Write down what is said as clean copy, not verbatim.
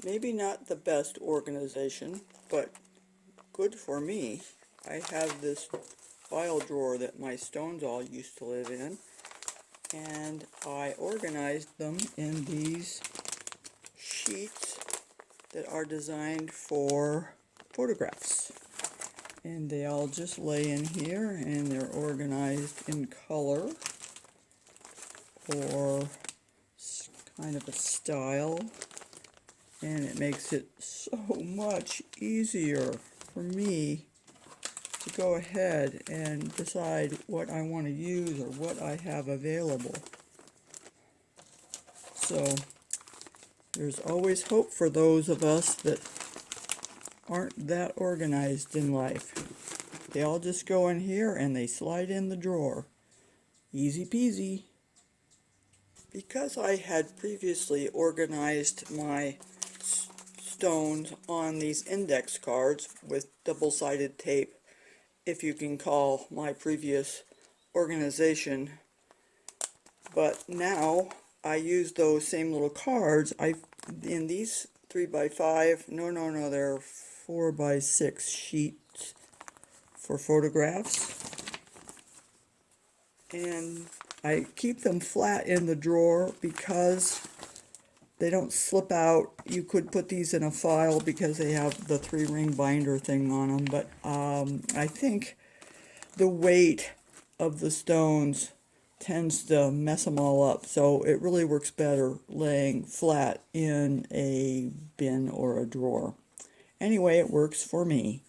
Maybe not the best organization, but good for me. I have this file drawer that my stones all used to live in, and I organized them in these sheets that are designed for photographs. And they all just lay in here, and they're organized in color or kind of a style, and it makes it so much easier for me to go ahead and decide what I want to use or what I have available. So there's always hope for those of us that aren't that organized in life. They all just go in here and they slide in the drawer. Easy peasy. Because I had previously organized my stones on these index cards with double-sided tape, if you can call my previous organization, but now I use those same little cards. In these 3x5, no, they're 4x6 sheets for photographs, and I keep them flat in the drawer because they don't slip out. You could put these in a file because they have the 3-ring binder thing on them, but I think the weight of the stones tends to mess them all up, so it really works better laying flat in a bin or a drawer. Anyway, it works for me.